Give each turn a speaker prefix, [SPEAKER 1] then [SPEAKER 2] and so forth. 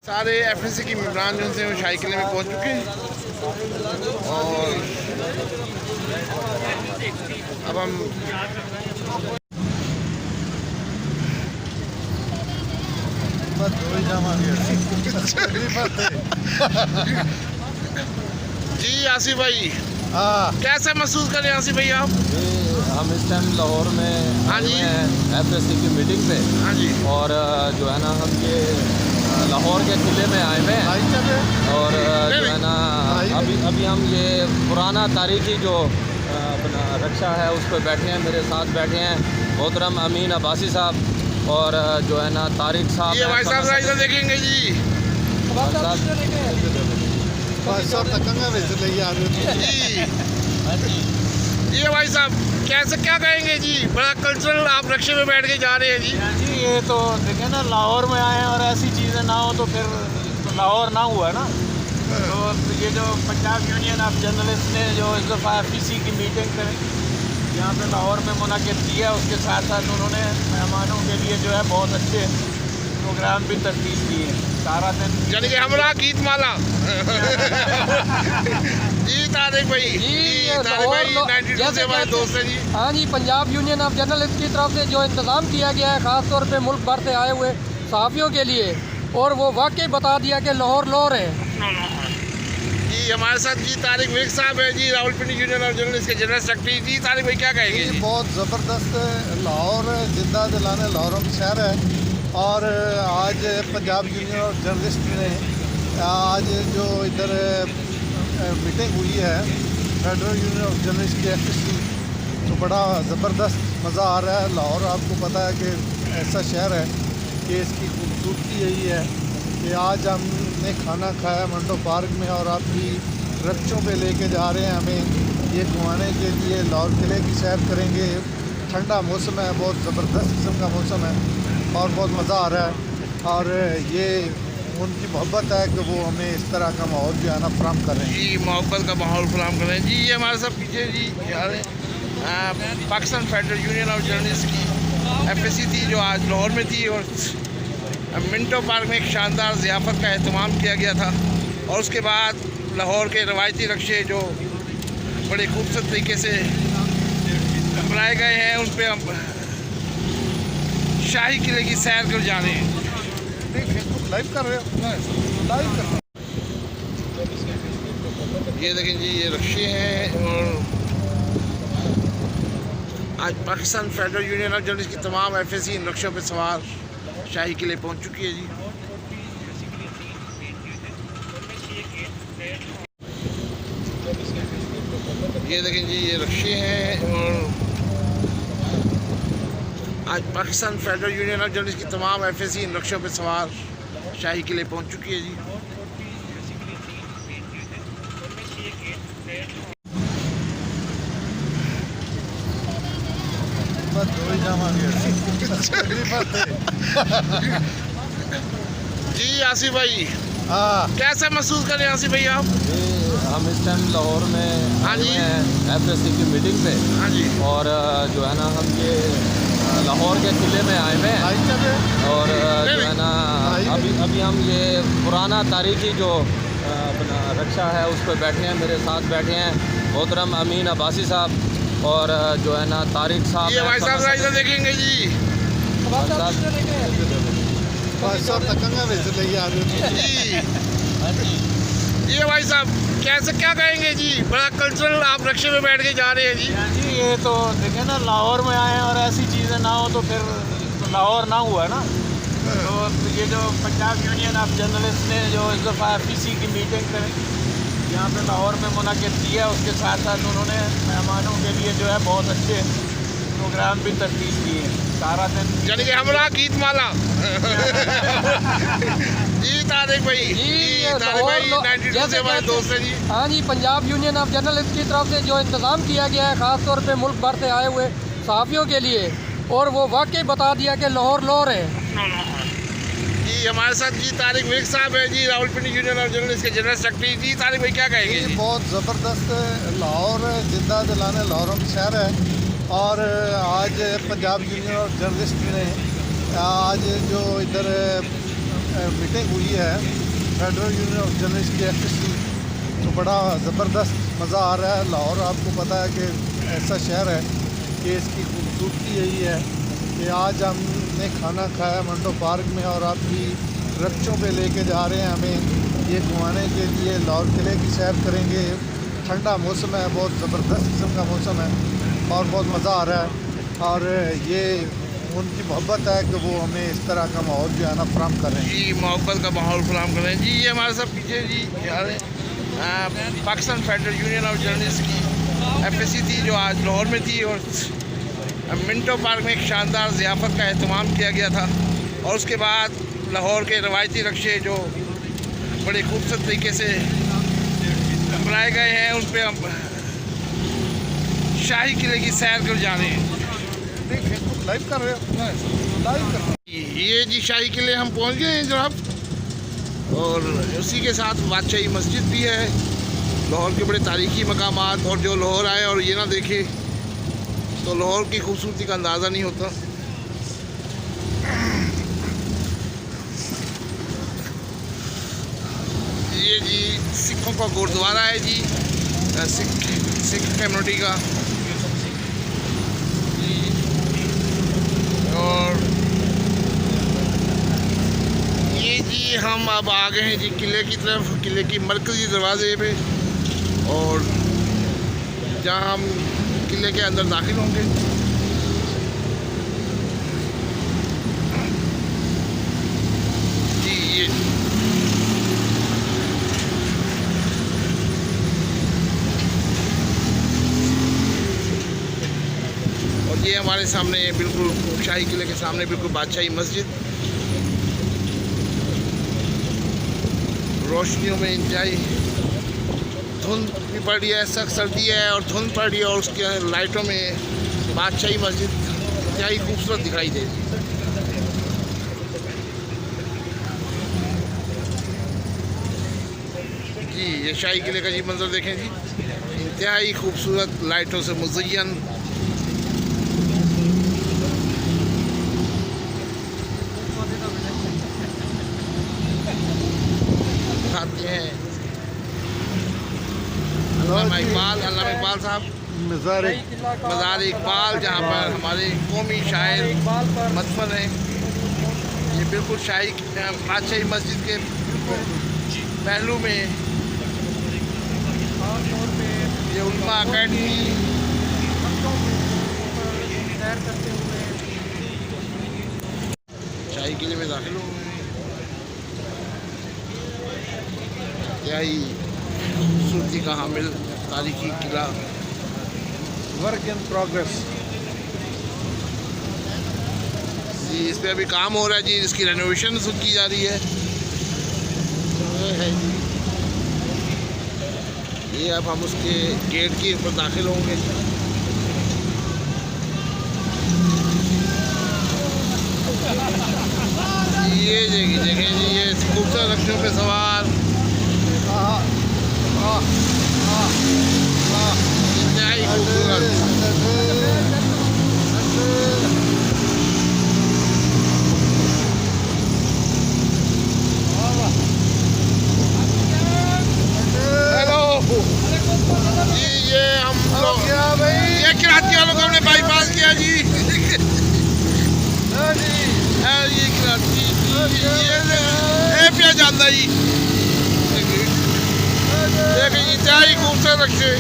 [SPEAKER 1] सारे एफएससी की मेंबरान जो हैं वो शाही किले में पहुंच चुके हैं और अब हम जी आसिफ भाई, कैसा महसूस कर रहे हैं आसिफ भाई आप?
[SPEAKER 2] हम इस टाइम लाहौर में
[SPEAKER 1] हाँ जी
[SPEAKER 2] एफएससी की मीटिंग पे।
[SPEAKER 1] हाँ जी,
[SPEAKER 2] और जो है ना हम ये लाहौर के किले में आए हुए हैं और जो है ना अभी हम ये पुराना तारीखी जो अपना रक्षा है उस पर बैठे हैं। मेरे साथ बैठे हैं मोहतरम अमीन अब्बासी साहब और जो है ना तारिक साहब।
[SPEAKER 1] ये भाई साहब इधर देखेंगे जी। जी ये भाई साहब कैसे क्या कहेंगे जी? बड़ा कल्चरल आप रक्षे में बैठ के जा रहे हैं जी।
[SPEAKER 3] जी ये तो देखें ना, लाहौर में आए हैं और ऐसी चीज़ें ना हो तो फिर तो लाहौर ना हुआ ना। तो ये जो पंजाब यूनियन ऑफ जर्नलिस्ट ने जो इस दफ़ा एफएससी की मीटिंग करें यहाँ पे लाहौर में मुनक़िद किया, उसके साथ साथ उन्होंने मेहमानों के लिए जो है बहुत अच्छे प्रोग्राम भी तरतीब किए हैं। सारा दिन
[SPEAKER 1] यानी कि हमरा गीत माला जी तारिक भाई, तारिक भाई 92 से हमारे दोस्त हैं जी।
[SPEAKER 4] हाँ जी, पंजाब यूनियन ऑफ जर्नलिस्ट की तरफ से जो इंतज़ाम किया गया है ख़ास तौर पे मुल्क भर से आए हुए सहाफ़ियों के लिए, और वो वाकई बता दिया कि लाहौर लाहौर है
[SPEAKER 1] जी। हमारे साथ जी तारिक विक साहब है जी, रावलपिंडी यूनियन ऑफ जर्नलिस्ट के जनरल सेक्रेटरी जी। तारिक भाई क्या कहेंगे जी?
[SPEAKER 5] बहुत ज़बरदस्त लाहौर जिंदा दिलाने लाहौरों का शहर है। और आज पंजाब यूनियन ऑफ जर्नलिस्ट ने आज जो इधर मीटिंग हुई है फेडरल यूनियन ऑफ जर्नलिस्ट की एफएससी, तो बड़ा ज़बरदस्त मज़ा आ रहा है। लाहौर आपको पता है कि ऐसा शहर है कि इसकी खूबसूरती यही है कि आज हमने खाना खाया मंडो पार्क में और आपकी रक्षों पे लेके जा रहे हैं हमें ये घुमाने के लिए। लाहौर किले की सैर करेंगे, ठंडा मौसम है, बहुत ज़बरदस्त किस्म का मौसम है और बहुत मज़ा आ रहा है। और ये उनकी मोहब्बत है कि वो हमें इस तरह का माहौल जो है ना फराहम कर रहे हैं
[SPEAKER 1] जी, मोहब्बत का माहौल फराहम कर रहे हैं जी। ये हमारे साथ पीछे जी यार Pakistan federal union of journalist की एफएससी थी जो आज लाहौर में थी और मिंटो पार्क में एक शानदार ज़ियाफ़त का एहतमाम किया गया था। और उसके बाद लाहौर के रवायती रक्शे जो बड़े खूबसूरत तरीके से बनाए गए हैं उन पर हम शाही किले की सैर कर जा रहे हैं।
[SPEAKER 5] लाइव कर रहे हो? लाइव कर।
[SPEAKER 1] ये देखें जी, ये रक्शे हैं और आज Pakistan federal union of journalist की तमाम एफएससी इन रक्षों पर सवार शाही किले पहुंच चुकी है जी। ये देखें जी, ये रक्शे हैं और आज Pakistan federal union of journalist की तमाम एफएससी इन रक्षों पर सवार शाही किले पहुंच चुकी है जी। जी आसिफ भाई, कैसा महसूस कर रहे हैं आसिफ भाई आप?
[SPEAKER 2] हम इस टाइम लाहौर में
[SPEAKER 1] हाँ जी
[SPEAKER 2] एफएससी की मीटिंग पे।
[SPEAKER 1] हाँ जी,
[SPEAKER 2] और जो है ना हम ये लाहौर के किले में आए हुए हैं और जो है ना अभी हम ये पुराना तारीखी जो अपना रक्षा है उस पर बैठे हैं। मेरे साथ बैठे हैं मोहतरम अमीन अब्बासी साहब और जो है ना तारिक साहब।
[SPEAKER 1] ये भाई साहब इधर देखेंगे जी। जी ये भाई साहब कैसे क्या कहेंगे जी? बड़ा कल्चरल आप रक्षे में बैठ के जा रहे हैं जी।
[SPEAKER 3] जी ये तो देखें ना, लाहौर में आए हैं और ऐसी चीज़ें ना हो तो फिर तो लाहौर ना हुआ ना। तो ये जो पंजाब यूनियन ऑफ जर्नलिस्ट ने जो इस दफ़ा एफएससी की मीटिंग करें यहाँ पे लाहौर में मुनक़िद किया, उसके साथ साथ उन्होंने मेहमानों के लिए जो है बहुत अच्छे प्रोग्राम भी तरतीब किए हैं। सारा दिन
[SPEAKER 1] यानी कि हमरा गीत माला जी तारिक भाई, तारिक भाई 92 से हमारे दोस्त हैं जी।
[SPEAKER 4] हाँ जी, पंजाब यूनियन ऑफ जर्नलिस्ट की तरफ से जो इंतज़ाम किया गया है ख़ास तौर पे मुल्क भर से आए हुए सहाफ़ियों के लिए, और वो वाकई बता दिया कि लाहौर लाहौर है
[SPEAKER 1] जी। हमारे साथ जी तारिक विक साहब है जी, रावलपिंडी यूनियन ऑफ जर्नलिस्ट के जनरल सेक्रेटरी जी। तारिक भाई क्या कहेंगे जी?
[SPEAKER 5] बहुत ज़बरदस्त लाहौर जिंदा दिलाने लाहौरों का शहर है। और आज पंजाब यूनियन ऑफ जर्नलिस्ट ने आज जो इधर मीटिंग हुई है फेडरल यूनियन ऑफ जर्नलिस्ट की FSC, तो बड़ा ज़बरदस्त मज़ा आ रहा है। लाहौर आपको पता है कि ऐसा शहर है कि इसकी खूबसूरती यही है कि आज हमने खाना खाया मंडो पार्क में और आपकी वृक्षों पे लेके जा रहे हैं हमें ये घुमाने के लिए। लाहौर किले की सैर करेंगे, ठंडा मौसम है, बहुत ज़बरदस्त किस्म का मौसम है और बहुत मज़ा आ रहा है। और ये उनकी मोहब्बत है कि वो हमें इस तरह का माहौल जो है ना फराहम कर रहे हैं।
[SPEAKER 1] जी मोहब्बत का माहौल फराहम कर रहे हैं जी। ये हमारे साथ पीछे जी यार Pakistan federal union of journalist की FSC थी जो आज लाहौर में थी और मिंटो पार्क में एक शानदार ज़ियाफ़त का एहतमाम किया गया था। और उसके बाद लाहौर के रवायती रक्शे जो बड़े खूबसूरत तरीके से बनाए गए हैं उन पर हम शाही किले की सैर कर जा रहे हैं।
[SPEAKER 5] लाइव कर रहे हो? लाइव कर रहे हो?
[SPEAKER 1] ये जी शाही किले हम पहुंच गए हैं जनाब, और उसी के साथ बादशाही मस्जिद भी है। लाहौर के बड़े तारीखी मकामात, और जो लाहौर आए और ये ना देखे तो लाहौर की खूबसूरती का अंदाज़ा नहीं होता। ये जी सिखों का गुरुद्वारा है जी, सिख कम्युनिटी का। और ये जी हम अब आ गए हैं जी किले की तरफ, किले की मरकज़ी दरवाज़े पे, और जहाँ हम किले के अंदर दाखिल होंगे। जी ये और ये हमारे सामने बिल्कुल शाही किले के सामने बिल्कुल बादशाही मस्जिद, रोशनियों में इंतहाई धुंध भी पड़ रही है, सख्त सर्दी है और धुंध पड़ रही है, और उसके लाइटों में बादशाही मस्जिद इंतहाई खूबसूरत दिखाई दे रही है। जी ये शाही किले का जी मंजर देखें जी, इंतहाई खूबसूरत लाइटों से मुज़य्यन। दिखाते हैं अल्लामा इकबाल साहब
[SPEAKER 5] मज़ार
[SPEAKER 1] मज़ार इकबाल, जहाँ पर हमारे कौमी शायर मदफन है। ये बिल्कुल शाही बादशाही मस्जिद के पहलू में ये उल्मा अकेडमी शाही किले में दाखिल हुए हैं। इंतहाई खूबसूरती का हामिल तारीखी किला,
[SPEAKER 5] वर्क इन प्रोग्रेस।
[SPEAKER 1] जी इस पे अभी काम हो रहा है जी, इसकी रेनोवेशन की जा रही है। है जी ये अब हम उसके गेट के ऊपर दाखिल होंगे। ये देखें जी, ये खूबसूरत रक्षों पे सवार इंतहाई खूबसूरत। जी ये हम लोग ये कराची वालों को हमने बाईपास किया जी। ये कराची ये पिया जाता जी, देखिए इंतहाई खूबसूरत रखे।